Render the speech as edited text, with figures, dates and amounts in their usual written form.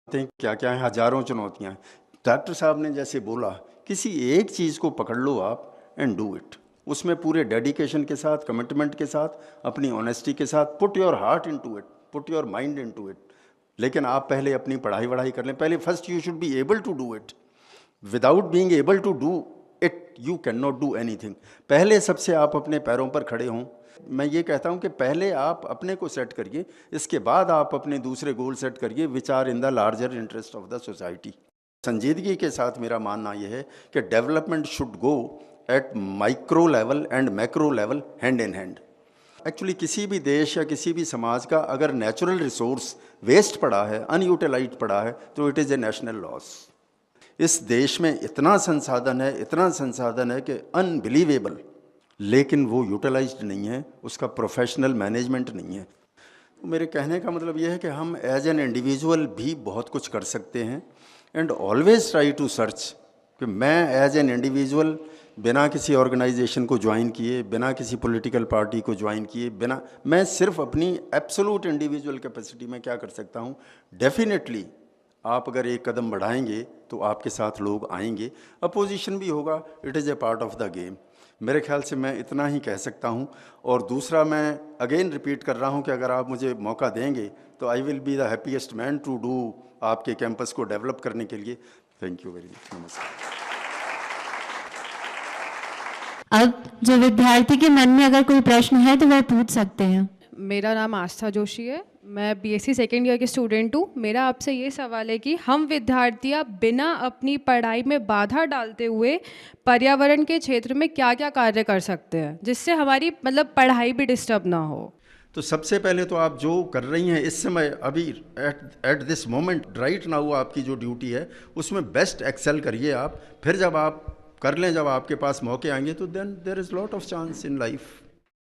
हैं क्या क्या है, हजारों चुनौतियां हैं। डॉक्टर साहब ने जैसे बोला, किसी एक चीज़ को पकड़ लो आप एंड डू इट, उसमें पूरे डेडिकेशन के साथ, कमिटमेंट के साथ, अपनी ऑनेस्टी के साथ, put your heart into it, put your mind into it. लेकिन आप पहले अपनी पढ़ाई वढ़ाई कर लें, पहले first you should be able to do it. Without being able to do it you can not do anything. पहले सबसे आप अपने पैरों पर खड़े हों। मैं ये कहता हूँ कि पहले आप अपने को सेट करिए, इसके बाद आप अपने दूसरे गोल सेट करिए which are in the larger interest of the society. संजीदगी के साथ मेरा मानना यह है कि development should go at micro level and macro level, hand in hand. Actually किसी भी देश या किसी भी समाज का अगर नेचुरल रिसोर्स वेस्ट पड़ा है, अनयूटिलाइज्ड पड़ा है, तो it is a national loss. इस देश में इतना संसाधन है, इतना संसाधन है कि अनबिलीवेबल, लेकिन वो यूटिलाइज्ड नहीं है, उसका प्रोफेशनल मैनेजमेंट नहीं है। तो मेरे कहने का मतलब ये है कि हम एज एन इंडिविजुअल भी बहुत कुछ कर सकते हैं, and always try to search कि मैं एज एन इंडिविजुअल बिना किसी ऑर्गेनाइजेशन को ज्वाइन किए, बिना किसी पॉलिटिकल पार्टी को ज्वाइन किए, बिना, मैं सिर्फ अपनी एब्सोल्यूट इंडिविजुअल कैपेसिटी में क्या कर सकता हूँ। डेफिनेटली आप अगर एक कदम बढ़ाएंगे तो आपके साथ लोग आएंगे, अपोजिशन भी होगा, it is a part of the game. मेरे ख्याल से मैं इतना ही कह सकता हूँ। और दूसरा, मैं अगेन रिपीट कर रहा हूँ कि अगर आप मुझे मौका देंगे तो I will be the happiest man to do आपके कैंपस को डेवलप करने के लिए। Thank you very much. नमस्कार। अब जो विद्यार्थी के मन में अगर कोई प्रश्न है तो वह पूछ सकते हैं। मेरा नाम आस्था जोशी है, मैं बीएससी सेकेंड ईयर की स्टूडेंट हूँ। मेरा आपसे ये सवाल है कि हम विद्यार्थियाँ बिना अपनी पढ़ाई में बाधा डालते हुए पर्यावरण के क्षेत्र में क्या क्या कार्य कर सकते हैं जिससे हमारी मतलब पढ़ाई भी डिस्टर्ब ना हो। तो सबसे पहले तो आप जो कर रही हैं इस समय, अभी at this moment right now, आपकी जो ड्यूटी है उसमें बेस्ट एक्सेल करिए आप। फिर जब आप कर लें, जब आपके पास मौके आएंगे, तो then there is lot of chance in life.